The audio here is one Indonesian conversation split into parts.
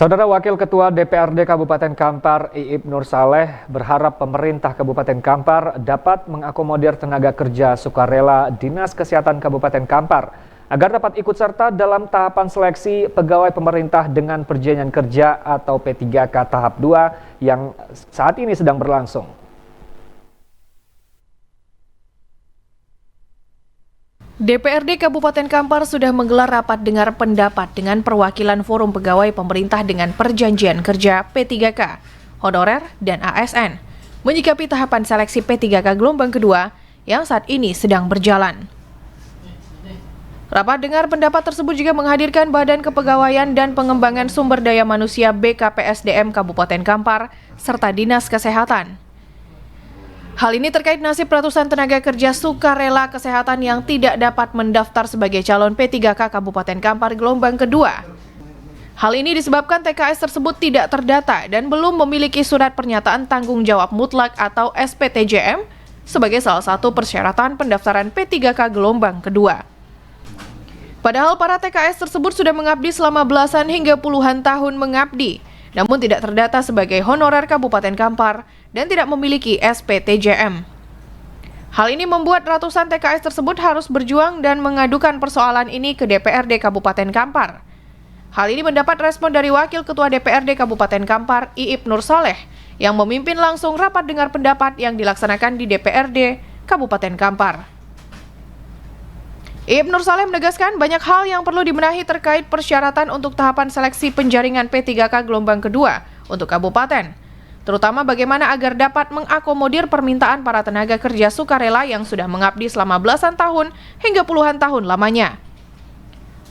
Saudara Wakil Ketua DPRD Kabupaten Kampar, Iip Nur Saleh, berharap pemerintah Kabupaten Kampar dapat mengakomodir tenaga kerja sukarela Dinas Kesehatan Kabupaten Kampar agar dapat ikut serta dalam tahapan seleksi pegawai pemerintah dengan perjanjian kerja atau P3K tahap 2 yang saat ini sedang berlangsung. DPRD Kabupaten Kampar sudah menggelar rapat dengar pendapat dengan perwakilan Forum Pegawai Pemerintah dengan Perjanjian Kerja P3K, Honorer, dan ASN, menyikapi tahapan seleksi P3K gelombang kedua yang saat ini sedang berjalan. Rapat dengar pendapat tersebut juga menghadirkan Badan Kepegawaian dan Pengembangan Sumber Daya Manusia BKPSDM Kabupaten Kampar, serta Dinas Kesehatan. Hal ini terkait nasib ratusan tenaga kerja sukarela kesehatan yang tidak dapat mendaftar sebagai calon P3K Kabupaten Kampar gelombang kedua. Hal ini disebabkan TKS tersebut tidak terdata dan belum memiliki surat pernyataan tanggung jawab mutlak atau SPTJM sebagai salah satu persyaratan pendaftaran P3K gelombang kedua. Padahal para TKS tersebut sudah mengabdi selama belasan hingga puluhan tahun mengabdi, namun tidak terdata sebagai honorer Kabupaten Kampar dan tidak memiliki SPTJM. Hal ini membuat ratusan TKS tersebut harus berjuang dan mengadukan persoalan ini ke DPRD Kabupaten Kampar. Hal ini mendapat respon dari Wakil Ketua DPRD Kabupaten Kampar, Iip Nur Saleh, yang memimpin langsung rapat dengar pendapat yang dilaksanakan di DPRD Kabupaten Kampar. Iip Nur Saleh menegaskan banyak hal yang perlu dibenahi terkait persyaratan untuk tahapan seleksi penjaringan P3K gelombang kedua untuk kabupaten, terutama bagaimana agar dapat mengakomodir permintaan para tenaga kerja sukarela yang sudah mengabdi selama belasan tahun hingga puluhan tahun lamanya.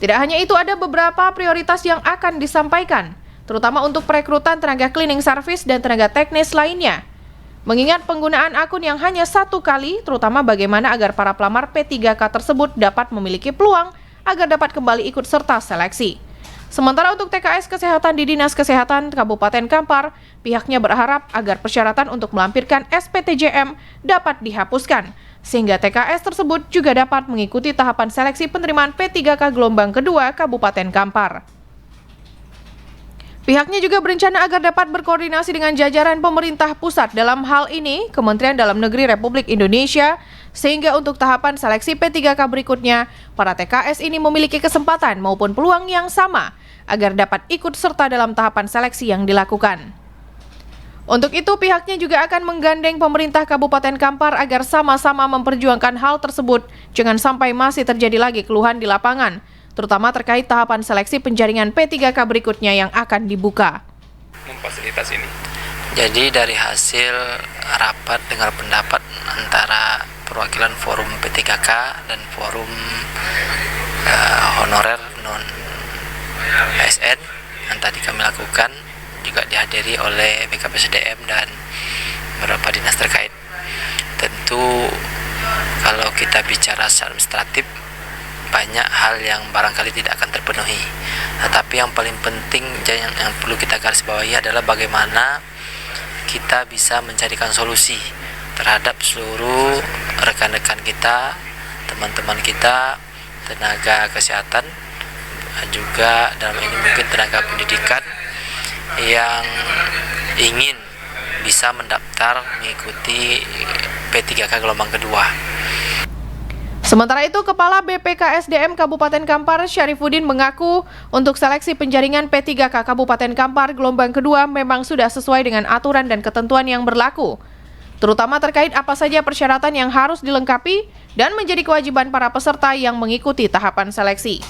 Tidak hanya itu, ada beberapa prioritas yang akan disampaikan, terutama untuk perekrutan tenaga cleaning service dan tenaga teknis lainnya. Mengingat penggunaan akun yang hanya satu kali, terutama bagaimana agar para pelamar P3K tersebut dapat memiliki peluang agar dapat kembali ikut serta seleksi. Sementara untuk TKS Kesehatan di Dinas Kesehatan Kabupaten Kampar, pihaknya berharap agar persyaratan untuk melampirkan SPTJM dapat dihapuskan, sehingga TKS tersebut juga dapat mengikuti tahapan seleksi penerimaan P3K gelombang kedua Kabupaten Kampar. Pihaknya juga berencana agar dapat berkoordinasi dengan jajaran pemerintah pusat dalam hal ini Kementerian Dalam Negeri Republik Indonesia, sehingga untuk tahapan seleksi P3K berikutnya, para TKS ini memiliki kesempatan maupun peluang yang sama agar dapat ikut serta dalam tahapan seleksi yang dilakukan. Untuk itu, pihaknya juga akan menggandeng pemerintah Kabupaten Kampar agar sama-sama memperjuangkan hal tersebut, jangan sampai masih terjadi lagi keluhan di lapangan, terutama terkait tahapan seleksi penjaringan P3K berikutnya yang akan dibuka. Memfasilitasi ini. Jadi dari hasil rapat dengar pendapat antara perwakilan forum P3K dan forum honorer non ASN yang tadi kami lakukan, juga dihadiri oleh BKPSDM dan beberapa dinas terkait. Tentu kalau kita bicara secara administratif, banyak hal yang barangkali tidak akan terpenuhi. Tetapi yang paling penting yang perlu kita garis bawahi adalah bagaimana kita bisa mencarikan solusi terhadap seluruh rekan-rekan kita, teman-teman kita, tenaga kesehatan, juga dalam ini mungkin tenaga pendidikan yang ingin bisa mendaftar mengikuti P3K gelombang kedua. Sementara itu, Kepala BPKSDM Kabupaten Kampar, Syarifuddin, mengaku untuk seleksi penjaringan P3K Kabupaten Kampar gelombang kedua memang sudah sesuai dengan aturan dan ketentuan yang berlaku, terutama terkait apa saja persyaratan yang harus dilengkapi dan menjadi kewajiban para peserta yang mengikuti tahapan seleksi.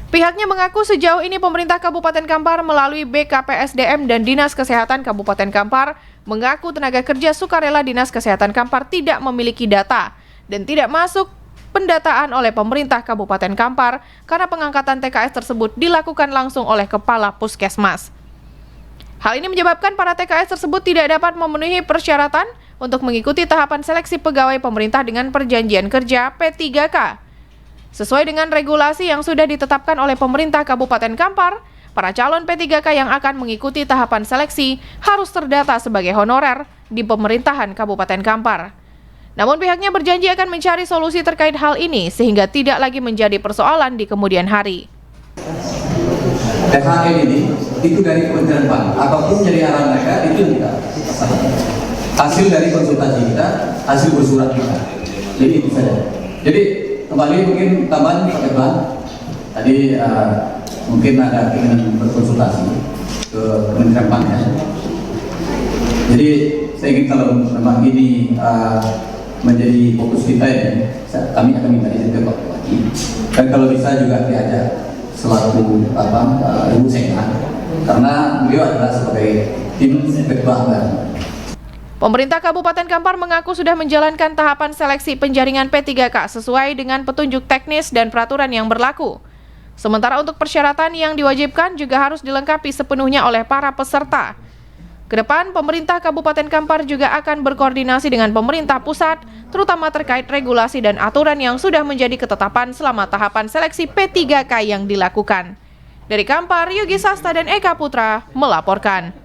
Pihaknya mengaku sejauh ini pemerintah Kabupaten Kampar melalui BKPSDM dan Dinas Kesehatan Kabupaten Kampar mengaku tenaga kerja sukarela Dinas Kesehatan Kampar tidak memiliki data dan tidak masuk pendataan oleh pemerintah Kabupaten Kampar karena pengangkatan TKS tersebut dilakukan langsung oleh Kepala Puskesmas. Hal ini menyebabkan para TKS tersebut tidak dapat memenuhi persyaratan untuk mengikuti tahapan seleksi pegawai pemerintah dengan perjanjian kerja P3K. Sesuai dengan regulasi yang sudah ditetapkan oleh pemerintah Kabupaten Kampar, para calon P3K yang akan mengikuti tahapan seleksi harus terdata sebagai honorer di pemerintahan Kabupaten Kampar. Namun pihaknya berjanji akan mencari solusi terkait hal ini sehingga tidak lagi menjadi persoalan di kemudian hari. THM ini itu dari Kementerian PAN. Apapun jadi arahan mereka itu yang kita laksanakan. Hasil dari konsultasi kita, hasil bersurat kita. Jadi itu saja. Jadi kembali mungkin tambahan Pak Ketua. Tadi mungkin ada keinginan berkonsultasi ke Kementerian PAN ya. Jadi saya ingin kalau memang ini menjadi fokus kita ini, kami akan minta izin ke Pak Bupati. Dan kalau bisa juga diajak selaku Ibu Sekda, karena beliau adalah sebagai tim ketua anggaran. Pemerintah Kabupaten Kampar mengaku sudah menjalankan tahapan seleksi penjaringan P3K sesuai dengan petunjuk teknis dan peraturan yang berlaku. Sementara untuk persyaratan yang diwajibkan juga harus dilengkapi sepenuhnya oleh para peserta. Kedepan, pemerintah Kabupaten Kampar juga akan berkoordinasi dengan pemerintah pusat, terutama terkait regulasi dan aturan yang sudah menjadi ketetapan selama tahapan seleksi P3K yang dilakukan. Dari Kampar, Yogi Sasta dan Eka Putra melaporkan.